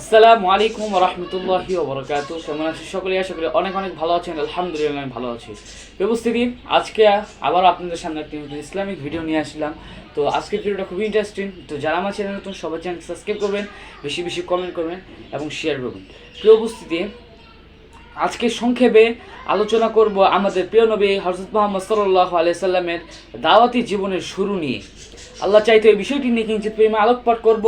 আসসালামু আলাইকুম ওয়া রাহমাতুল্লাহি ওয়া বারাকাতুহু। কেমন আছেন সকলে? আশা করি অনেক অনেক ভালো আছেন। আলহামদুলিল্লাহ আমি ভালো আছি। উপস্থিতি আজকে আবার আপনাদের সামনে একটি নতুন ইসলামিক ভিডিও নিয়ে আসলাম। তো আজকের ভিডিওটা খুবই ইন্টারেস্টিং। তো যারা আমার চ্যানেল নতুন সবাই চ্যানেল সাবস্ক্রাইব করবেন, বেশি বেশি কমেন্ট করবেন এবং শেয়ার করবেন। প্রিয় উপস্থিতি, আজকে সংক্ষেপে আলোচনা করব আমাদের প্রিয় নবী হযরত মুহাম্মদ সাল্লাল্লাহু আলাইহি সাল্লামের দাওয়াতি জীবনের শুরু নিয়ে। আল্লাহ চাইতে এই বিষয়টি নিয়ে কিঞ্চিত পরিমাণে আলোকপাত করব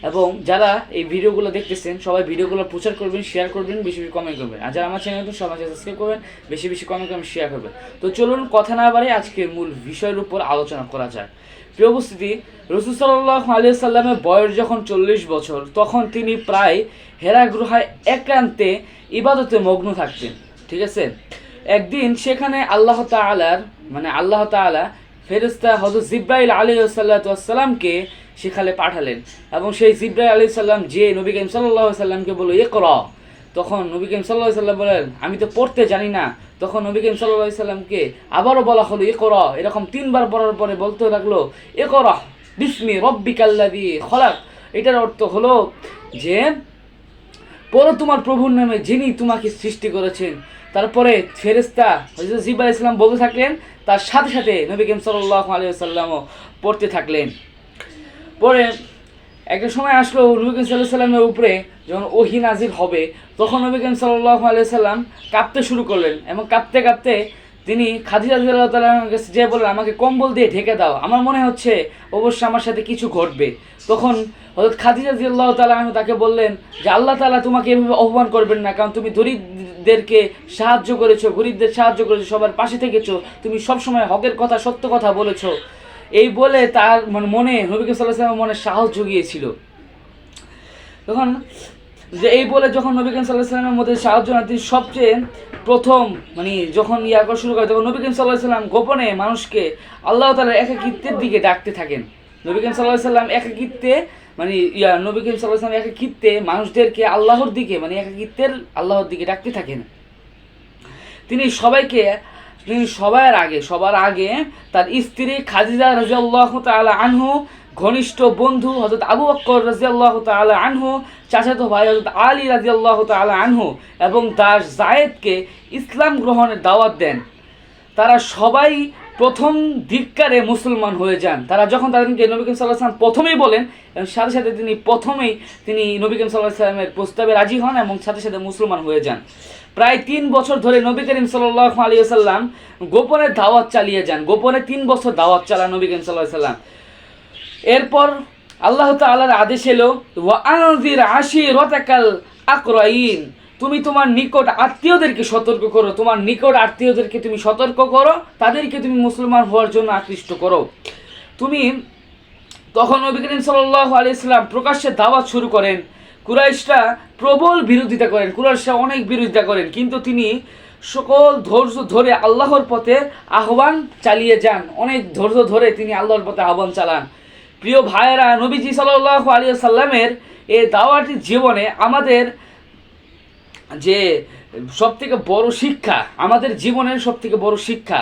এবং যারা এই ভিডিওগুলো দেখতেছেন সবাই ভিডিওগুলো প্রচার করবেন, শেয়ার করবেন, বেশি বেশি কমেন্ট করবেন। আর যারা আমার চ্যানেল নতুন সবাই সাবস্ক্রাইব করবেন, বেশি বেশি কমেন্ট করবেন, শেয়ার করবেন। তো চলুন কথা না বাড়িয়ে আজকের মূল বিষয়ের উপর আলোচনা করা যায়। প্রিয় উপস্থিতি, রাসূল সাল্লাল্লাহু আলাইহি সাল্লামের বয়স যখন 40 বছর, তখন তিনি প্রায় হেরা গুহায় একান্তে ইবাদতে মগ্ন থাকতেন। ঠিক আছে, একদিন সেখানে আল্লাহ তাআলা ফেরেশতা হযরত জিবরাইল আলাইহিস সালামকে সেখানে পাঠালেন এবং সেই জিবরাইল আলাইহিস সালাম যে নবী করিম সাল্লাল্লাহু আলাইহি সাল্লামকে বলল ইকরা। তখন নবী করিম সাল্লাল্লাহু আলাইহি সাল্লাম বলেন আমি তো পড়তে জানি না। তখন নবী করিম সাল্লাল্লাহু আলাইহি সাল্লামকে আবারও বলা হলো ইকরা। এরকম 3বার পড়ার পরে বলতে লাগলো ইকরা বিসমি রব্বিকাল্লাযী খলাক। এটার অর্থ হলো যে পড়ো তোমার প্রভুর নামে যিনি তোমাকে সৃষ্টি করেছেন। তারপরে ফেরেশতা হযরত জিবরাইল আলাইহিস সালাম বলতে থাকলেন, তার সাথে সাথে নবী করিম সাল্লাল্লাহু আলাইহি ওয়াসাল্লামও পড়তে থাকলেন। পরে একটা সময় আসলো নবী করিম সাল্লাল্লাহু আলাইহি সাল্লামের উপরে যখন ওহী নাজিল হবে, তখন নবী করিম সাল্লাল্লাহু আলাইহি সাল্লাম কাঁপতে শুরু করলেন এবং কাঁপতে কাঁপতে তিনি খাদিজা রাদিয়াল্লাহু তাআলার কাছে যেয়ে বললেন আমাকে কম্বল দিয়ে ঢেকে দাও, আমার মনে হচ্ছে অবশ্যই আমার সাথে কিছু ঘটবে। তখন হযরত খাদিজা রাদিয়াল্লাহু তাআলা তাকে বললেন যে আল্লাহ তাআলা তোমাকে এভাবে অপমান করবেন না, কারণ তুমি দরিদ্রদেরকে সাহায্য করেছো, গরিবদের সাহায্য করেছো, সবার পাশে থেকেছো, তুমি সবসময় হকের কথা সত্য কথা বলেছো। এই বলে তার মনে নবী করিম সাল্লাল্লাহু আলাইহি ওয়াসাল্লামের মনে সাহস জুগিয়েছিল। তখন যে এই বলে যখন নবী করিম সাল্লাল্লাহু আলাইহি ওয়াসাল্লামের মধ্যে সাহায্য না, তিনি সবচেয়ে প্রথম যখন করা শুরু করে, তখন নবী করিম সাল্লাল্লাহু আলাইহি ওয়াসাল্লাম গোপনে মানুষকে আল্লাহ তাআলার একাকিত্বের দিকে ডাকতে থাকেন। নবী করিম সাল্লাল্লাহু আলাইহি ওয়াসাল্লাম একাকিত্বে নবী করিম সাল্লাল্লাহু আলাইহি ওয়াসাল্লাম একাকিত্বে মানুষদেরকে আল্লাহর দিকে একাকিত্বের আল্লাহর দিকে ডাকতে থাকেন। তিনি সবার আগে তার স্ত্রী খাদিজা রাদিয়াল্লাহু তাআলা আনহু, ঘনিষ্ঠ বন্ধু হযরত আবু বকর রাদিয়াল্লাহু তাআলা আনহু, চাচাতো ভাই হযরত আলী রাদিয়াল্লাহু তাআলা আনহু এবং তার জায়েদকে ইসলাম গ্রহণের দাওয়াত দেন। তারা সবাই প্রথম ধিক্কারে মুসলমান হয়ে যান। তারা যখন তাদেরকে নবী করিম সাল্লাল্লাহু আলাইহি ওয়াসাল্লাম প্রথমেই বলেন, এবং সাথে সাথে তিনি নবী করিম সাল্লাল্লাহু আলাইহি ওয়াসাল্লামের প্রস্তাবে রাজি হন এবং সাথে সাথে মুসলমান হয়ে যান। প্রায় 3 বছর ধরে নবী করিম সাল্লাল্লাহু আলাইহি ওয়াসাল্লাম গোপনে দাওয়াত চালিয়ে যান। গোপনে 3 বছর দাওয়াত চালান নবী করিম সাল্লাল্লাহু আলাইহি ওয়াসাল্লাম। এরপর আল্লাহ তাআলার আদেশ এলো ওয়া আনজির আশিরাতাকাল আকরাইন, তুমি তোমার নিকট আত্মীয়দেরকে সতর্ক করো, তোমার নিকট আত্মীয়দেরকে তুমি সতর্ক করো, তাদেরকে তুমি মুসলমান হওয়ার জন্য আকৃষ্ট করো। তখন নবী করিম সাল্লাল্লাহু আলাইহি ওয়াসাল্লাম প্রকাশ্যে দাওয়াত শুরু করেন। কুরাইশরা প্রবল বিরোধিতা করেন, কুরাইশরা অনেক বিরোধিতা করেন, কিন্তু তিনি সকল ধৈর্য ধরে আল্লাহর পথে আহ্বান চালিয়ে যান। অনেক ধৈর্য ধরে তিনি আল্লাহর পথে আহ্বান চালান। প্রিয় ভাইয়েরা, নবীজি সাল্লাল্লাহু আলাইহি ওয়াসাল্লামের এই দাওয়াতি জীবনে আমাদের যে সবথেকে বড় শিক্ষা, আমাদের জীবনের সবথেকে বড় শিক্ষা,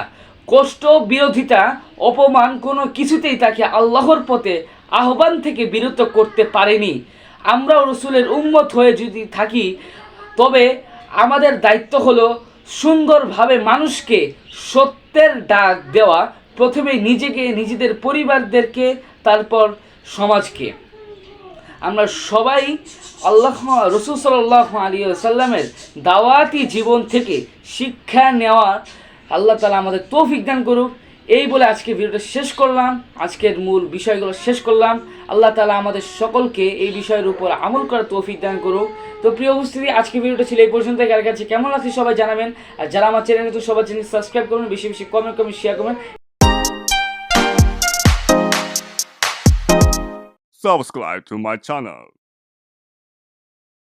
কষ্ট, বিরোধিতা, অপমান কোনো কিছুতেই তাকে আল্লাহর পথে আহ্বান থেকে বিরত করতে পারেনি। আমরাও রাসূলের উম্মত হয়ে যদি থাকি, তবে আমাদের দায়িত্ব হলো সুন্দরভাবে মানুষকে সত্যের ডাক দেওয়া, প্রথমে নিজেকে, নিজেদের পরিবারদেরকে, তারপর সমাজকে। আমরা সবাই রাসূল সাল্লাল্লাহু আলাইহি ওয়াসাল্লামের দাওয়াতি জীবন থেকে শিক্ষা নেওয়ার আল্লাহ তাআলা আমাদের তৌফিক দান করুক। এই বলে আজকে ভিডিওটা শেষ করলাম, আজকের মূল বিষয়গুলো শেষ করলাম। আল্লাহ তাআলা আমাদের সকলকে এই বিষয়ের উপর আমল করার তৌফিক দান করুক। তো প্রিয় উপস্থিতি, আজকে ভিডিওটা ছিল এই পর্যন্ত। কার কাছে কেমন লাগছে সবাই জানাবেন, আর যারা আমার চ্যানেল নতুন সবাই চ্যানেল সাবস্ক্রাইব করবেন, বেশি বেশি কমেন্ট শেয়ার করবেন। Subscribe to my channel.